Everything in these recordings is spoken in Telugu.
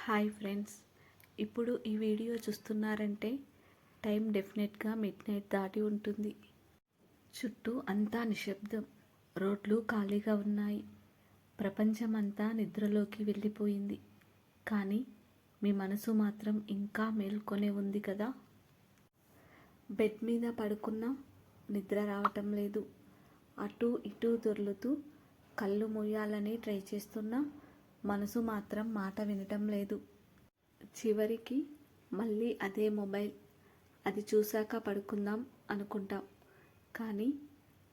హాయ్ ఫ్రెండ్స్, ఇప్పుడు ఈ వీడియో చూస్తున్నారంటే టైం డెఫినెట్గా మిడ్నైట్ దాటి ఉంటుంది. చుట్టూ అంతా నిశ్శబ్దం, రోడ్లు ఖాళీగా ఉన్నాయి, ప్రపంచం అంతా నిద్రలోకి వెళ్ళిపోయింది. కానీ మీ మనసు మాత్రం ఇంకా మేల్కొనే ఉంది కదా. బెడ్ మీద పడుకున్నా నిద్ర రావటం లేదు. అటు ఇటు దొర్లుతూ కళ్ళు మూయాలని ట్రై చేస్తున్నా మనసు మాత్రం మాట వినటం లేదు. చివరికి మళ్ళీ అదే మొబైల్, అది చూశాక పడుకుందాం అనుకుంటాం. కానీ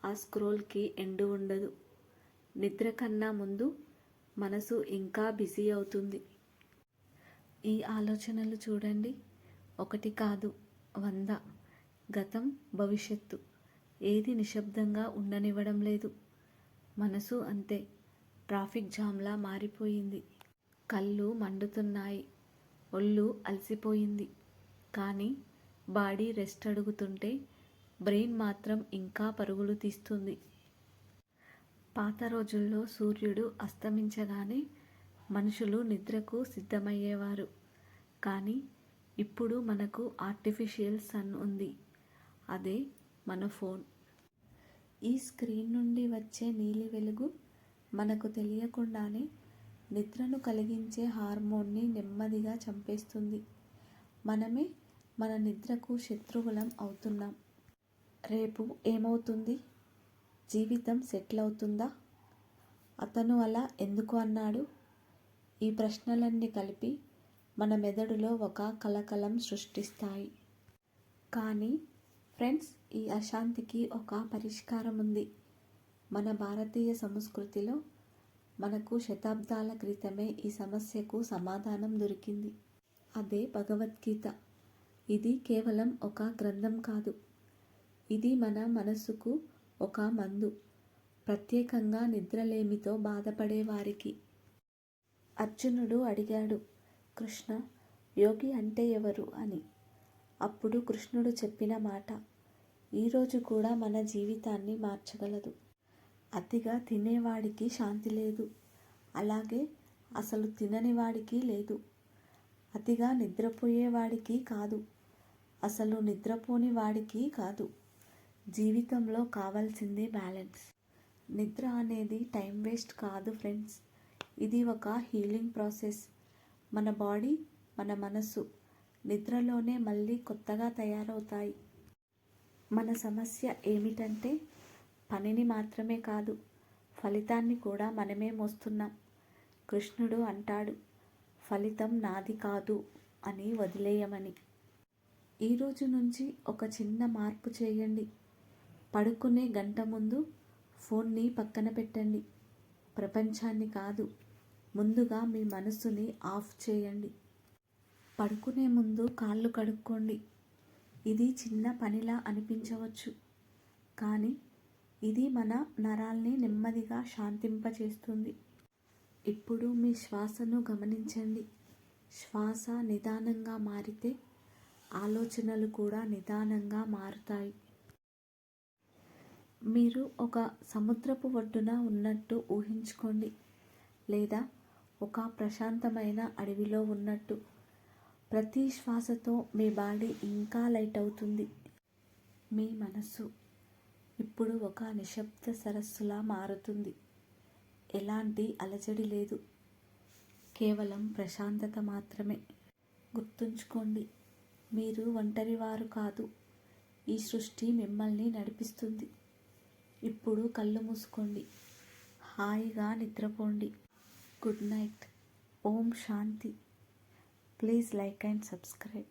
ఆ స్క్రోల్కి ఎండు ఉండదు. నిద్ర కన్నా ముందు మనసు ఇంకా బిజీ అవుతుంది. ఈ ఆలోచనలు చూడండి, ఒకటి కాదు 100. గతం, భవిష్యత్తు ఏది నిశ్శబ్దంగా ఉండనివ్వడం లేదు. మనసు అంతే, ట్రాఫిక్ జామ్లా మారిపోయింది. కళ్ళు మండుతున్నాయి, ఒళ్ళు అలసిపోయింది. కానీ బాడీ రెస్ట్ అడుగుతుంటే బ్రెయిన్ మాత్రం ఇంకా పరుగులు తీస్తుంది. పాత రోజుల్లో సూర్యుడు అస్తమించగానే మనుషులు నిద్రకు సిద్ధమయ్యేవారు. కానీ ఇప్పుడు మనకు ఆర్టిఫిషియల్ సన్ ఉంది, అదే మన ఫోన్. ఈ స్క్రీన్ నుండి వచ్చే నీలి వెలుగు మనకు తెలియకుండానే నిద్రను కలిగించే హార్మోన్ని నెమ్మదిగా చంపేస్తుంది. మనమే మన నిద్రకు శత్రువులం అవుతున్నాం. రేపు ఏమవుతుంది? జీవితం సెటిల్ అవుతుందా? అతను అలా ఎందుకు అన్నాడు? ఈ ప్రశ్నలన్నీ కలిపి మన మెదడులో ఒక కలకలం సృష్టిస్తాయి. కానీ ఫ్రెండ్స్, ఈ అశాంతికి ఒక పరిష్కారం ఉంది. మన భారతీయ సంస్కృతిలో మనకు శతాబ్దాల క్రితమే ఈ సమస్యకు సమాధానం దొరికింది. అదే భగవద్గీత. ఇది కేవలం ఒక గ్రంథం కాదు, ఇది మన మనస్సుకు ఒక మందు, ప్రత్యేకంగా నిద్రలేమితో బాధపడే వారికి. అర్జునుడు అడిగాడు, కృష్ణ, యోగి అంటే ఎవరు అని. అప్పుడు కృష్ణుడు చెప్పిన మాట ఈరోజు కూడా మన జీవితాన్ని మార్చగలదు. అతిగా తినేవాడికి శాంతి లేదు, అలాగే అసలు తినని వాడికి లేదు. అతిగా నిద్రపోయేవాడికి కాదు, అసలు నిద్రపోని వాడికి కాదు. జీవితంలో కావాల్సింది బ్యాలెన్స్. నిద్ర అనేది టైం వేస్ట్ కాదు ఫ్రెండ్స్, ఇది ఒక హీలింగ్ ప్రాసెస్. మన బాడీ, మన మనసు నిద్రలోనే మళ్ళీ కొత్తగా తయారవుతాయి. మన సమస్య ఏమిటంటే పనిని మాత్రమే కాదు, ఫలితాన్ని కూడా మనమే మోస్తున్నాం. కృష్ణుడు అంటాడు, ఫలితం నాది కాదు అని వదిలేయమని. ఈరోజు నుంచి ఒక చిన్న మార్పు చేయండి. పడుకునే గంట ముందు ఫోన్ని పక్కన పెట్టండి. ప్రపంచాన్ని కాదు, ముందుగా మీ మనసుని ఆఫ్ చేయండి. పడుకునే ముందు కాళ్ళు కడుక్కోండి. ఇది చిన్న పనిలా అనిపించవచ్చు, కానీ ఇది మన నరాల్ని నెమ్మదిగా శాంతింపచేస్తుంది. ఇప్పుడు మీ శ్వాసను గమనించండి. శ్వాస నిదానంగా మారితే ఆలోచనలు కూడా నిదానంగా మారుతాయి. మీరు ఒక సముద్రపు ఒడ్డున ఉన్నట్టు ఊహించుకోండి, లేదా ఒక ప్రశాంతమైన అడవిలో ఉన్నట్టు. ప్రతి శ్వాసతో మీ బాడీ ఇంకా లైట్ అవుతుంది. మీ మనసు ఇప్పుడు ఒక నిశ్శబ్ద సరస్సులా మారుతుంది. ఎలాంటి అలజడి లేదు, కేవలం ప్రశాంతత మాత్రమే. గుర్తుంచుకోండి, మీరు ఒంటరివారు కాదు, ఈ సృష్టి మిమ్మల్ని నడిపిస్తుంది. ఇప్పుడు కళ్ళు మూసుకోండి, హాయిగా నిద్రపోండి. Good night. ఓం శాంతి. Please like and subscribe.